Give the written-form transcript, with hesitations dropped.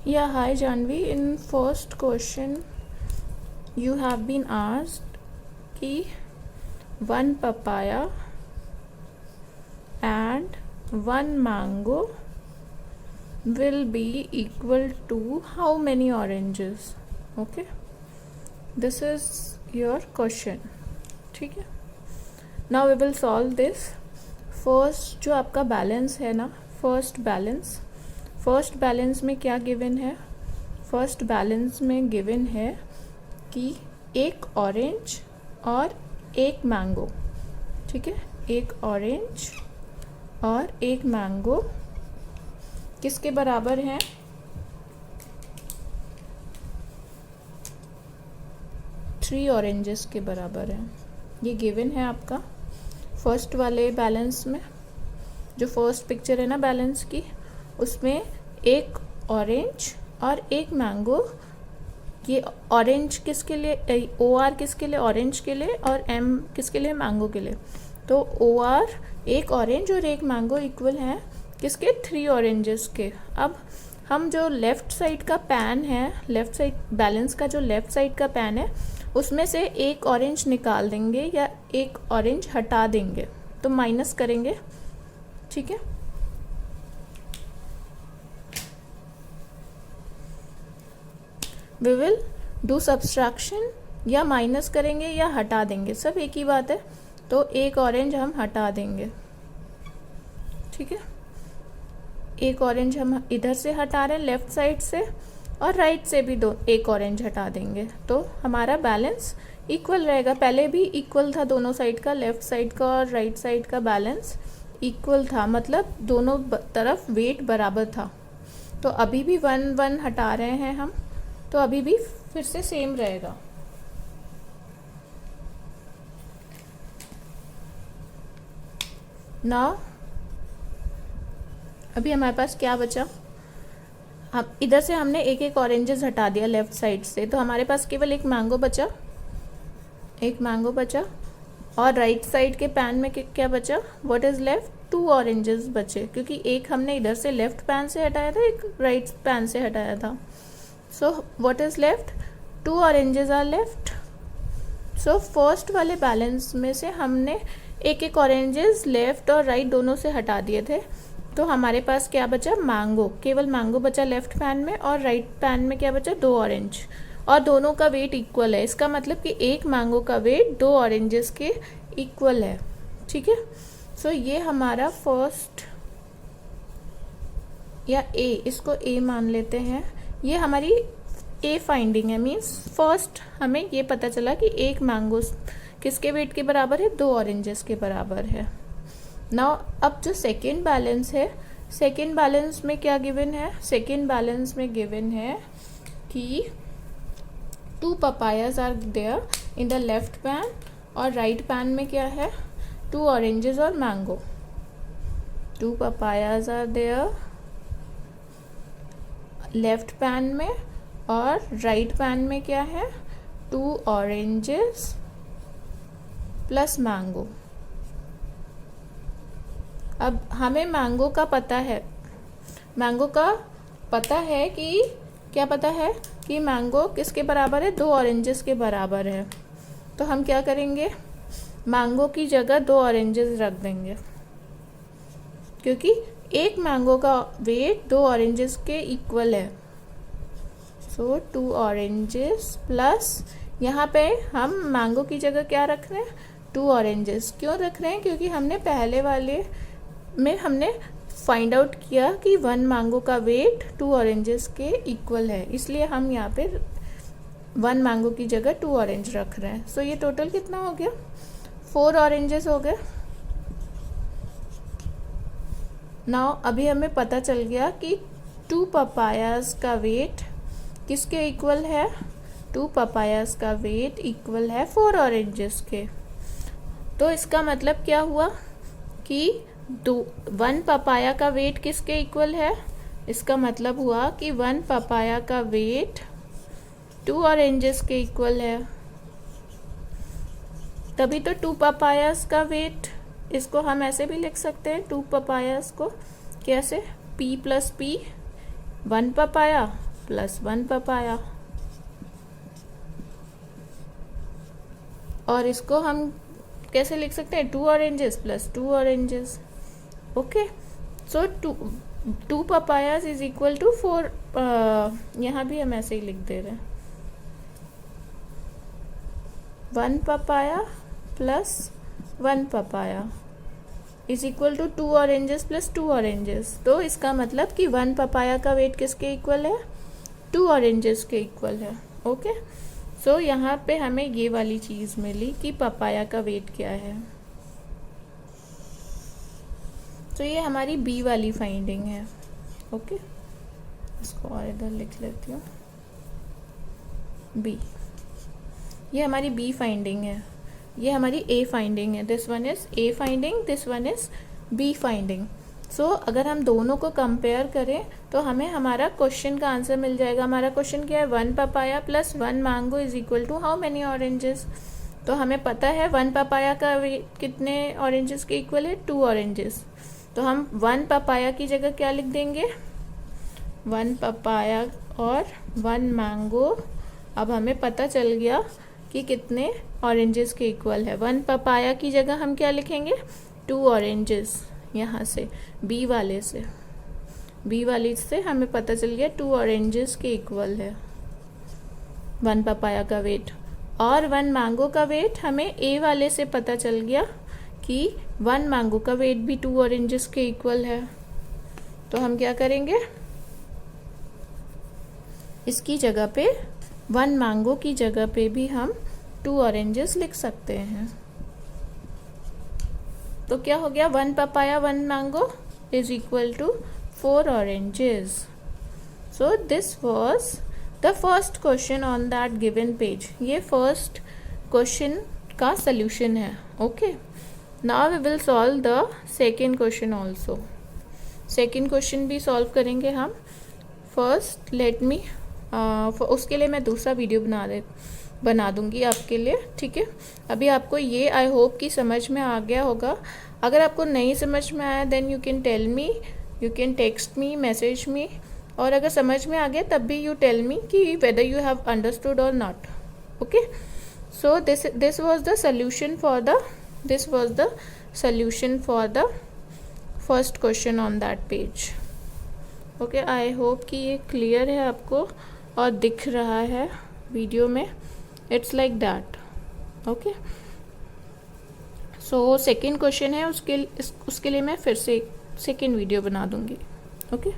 Yeah, hi Janvi. In first question, you have been asked कि one papaya and one mango will be equal to how many oranges? Okay, this is your question. ठीक है. Now we will solve this. First जो आपका balance है ना, first balance में क्या given है? फर्स्ट बैलेंस में गिवन है कि एक ऑरेंज और एक मैंगो. ठीक है, एक ऑरेंज और एक मैंगो किसके बराबर हैं? थ्री ऑरेंजेस के बराबर है. ये गिवन है आपका फर्स्ट वाले बैलेंस में. जो फर्स्ट पिक्चर है ना बैलेंस की, उसमें एक ऑरेंज और एक मैंगो. ये ऑरेंज किसके लिए, ओ आर किसके लिए? ऑरेंज के लिए. और एम किसके लिए? मैंगो के लिए. तो ओ आर एक ऑरेंज और एक मैंगो इक्वल हैं किसके? थ्री ऑरेंजेस के. अब हम जो लेफ़्ट साइड का पैन है, लेफ़्ट साइड बैलेंस का जो लेफ़्ट साइड का पैन है, उसमें से एक ऑरेंज निकाल देंगे या एक ऑरेंज हटा देंगे. तो माइनस करेंगे. ठीक है, वी विल डू सब्सट्रैक्शन. या माइनस करेंगे या हटा देंगे, सब एक ही बात है. तो एक ऑरेंज हम हटा देंगे. ठीक है, एक ऑरेंज हम इधर से हटा रहे हैं लेफ्ट साइड से, और राइट से भी एक ऑरेंज हटा देंगे. तो हमारा बैलेंस इक्वल रहेगा. पहले भी इक्वल था दोनों साइड का, लेफ्ट साइड का और राइट साइड का बैलेंस इक्वल था, मतलब दोनों तरफ वेट बराबर था. तो अभी भी 1 1 हटा रहे हैं हम, तो अभी भी फिर से सेम रहेगा. ना अभी हमारे पास क्या बचा? हम इधर से हमने एक एक ऑरेंजेस हटा दिया लेफ्ट साइड से, तो हमारे पास केवल एक मैंगो बचा. एक मैंगो बचा. और राइट साइड के पैन में क्या बचा? What is left? 2 ऑरेंजेस बचे, क्योंकि एक हमने इधर से लेफ्ट पैन से हटाया था, एक राइट पैन से हटाया था. So what is left? 2 oranges are left. So first वाले बैलेंस में से हमने एक एक ऑरेंजेस लेफ्ट और राइट दोनों से हटा दिए थे. तो हमारे पास क्या बचा? मैंगो. केवल मैंगो बचा लेफ्ट पैन में, और राइट पैन में क्या बचा? 2 ऑरेंज. और दोनों का वेट इक्वल है. इसका मतलब कि एक मैंगो का वेट 2 ऑरेंजेस के इक्वल है. ठीक है, सो ये हमारा फर्स्ट, या ए, इसको ए मान लेते हैं. ये हमारी ए फाइंडिंग है. मीन्स फर्स्ट हमें ये पता चला कि एक मैंगो किसके वेट के बराबर है? 2 ऑरेंजेस के बराबर है. नाउ अब जो सेकेंड बैलेंस है, सेकेंड बैलेंस में क्या गिवन है? सेकेंड बैलेंस में गिवन है कि 2 papayas are there in the left pan, और राइट पैन में क्या है? 2 ऑरेंजेस और mango. 2 papayas are there left pan में, और राइट पैन में क्या है? 2 ऑरेंजेस प्लस मैंगो. अब हमें मैंगो का पता है. मैंगो का पता है कि क्या पता है? कि मैंगो किसके बराबर है? 2 ऑरेंजेस के बराबर है. तो हम क्या करेंगे? मैंगो की जगह 2 ऑरेंजेस रख देंगे, क्योंकि एक मैंगो का वेट 2 ऑरेंजेस के इक्वल है. सो 2 ऑरेंजेस प्लस, यहाँ पे हम मैंगो की जगह क्या रख रहे हैं? 2 ऑरेंजेस. क्यों रख रहे हैं? क्योंकि हमने पहले वाले में हमने फाइंड आउट किया कि 1 मैंगो का वेट 2 ऑरेंजेस के इक्वल है, इसलिए हम यहाँ पे 1 मैंगो की जगह 2 ऑरेंज रख रहे हैं. सो ये टोटल कितना हो गया? 4 ऑरेंजेस हो गए. नाउ अभी हमें पता चल गया कि 2 पपायाज का वेट किसके इक्वल है? 2 पपायाज का वेट इक्वल है 4 ऑरेंजेस के. तो इसका मतलब क्या हुआ कि 1 पपाया का वेट किसके इक्वल है? इसका मतलब हुआ कि 1 पपाया का वेट 2 ऑरेंजेस के इक्वल है. तभी तो 2 पपायास का वेट, इसको हम ऐसे भी लिख सकते हैं 2 पपायास को. कैसे? P plus P, 1 papaya plus 1 papaya, और इसको हम कैसे लिख सकते हैं, 2 oranges plus 2 oranges. Okay, so 2 papayas is equal to 4, यहाँ भी हम ऐसे ही लिख दे रहे हैं, 1 papaya plus 1 papaya is equal to 2 oranges plus 2 oranges. तो इसका मतलब कि 1 पपाया का वेट किसके इक्वल है, 2 ऑरेंजेस के इक्वल है। ओके, सो यहाँ पे हमें ये वाली चीज़ मिली कि पपाया का वेट क्या है। तो ये हमारी बी वाली फाइंडिंग है। ओके, इसको और इधर लिख लेती हूँ, बी, ये हमारी बी फाइंडिंग है, ये हमारी ए फाइंडिंग है। This one is A finding, this one is B finding. So अगर हम दोनों को कंपेयर करें तो हमें हमारा क्वेश्चन का आंसर मिल जाएगा। हमारा क्वेश्चन क्या है, 1 papaya plus 1 mango is equal to how many oranges. तो हमें पता है 1 पपाया का कितने ऑरेंजेस के इक्वल है, 2 ऑरेंजेस। तो हम 1 पपाया की जगह क्या लिख देंगे, 1 पपाया और 1 मैंगो। अब हमें पता चल गया कि कितने ऑरेंजेस के इक्वल है। 1 पपाया की जगह हम क्या लिखेंगे, 2 ऑरेंजेस। यहाँ से बी वाले से हमें पता चल गया 2 ऑरेंजेस के इक्वल है 1 पपाया का वेट, और 1 मैंगो का वेट हमें ए वाले से पता चल गया कि 1 मैंगो का वेट भी 2 ऑरेंजेस के इक्वल है। तो हम क्या करेंगे, इसकी जगह पे 1 मैंगो की जगह पे भी हम 2 ऑरेंजेस लिख सकते हैं। तो क्या हो गया, 1 papaya 1 mango is equal to 4 oranges. So this was the first question on that given page. ये फर्स्ट क्वेश्चन का सल्यूशन है। Okay, now we will solve the second question also. Second question भी सॉल्व करेंगे हम। First let me, उसके लिए मैं दूसरा वीडियो बना दूंगी आपके लिए, ठीक है। अभी आपको ये आई होप कि समझ में आ गया होगा। अगर आपको नहीं समझ में आया then you can tell me, you can text me, message me, और अगर समझ में आ गया तब भी यू टेल मी कि वेदर यू हैव अंडरस्टूड और not. Okay, so this was the solution for the first question on that page. Okay, I hope कि ये क्लियर है आपको और दिख रहा है वीडियो में। It's like that. Okay, so second question है, उसके लिए मैं फिर से सेकेंड वीडियो बना दूंगी। ओके।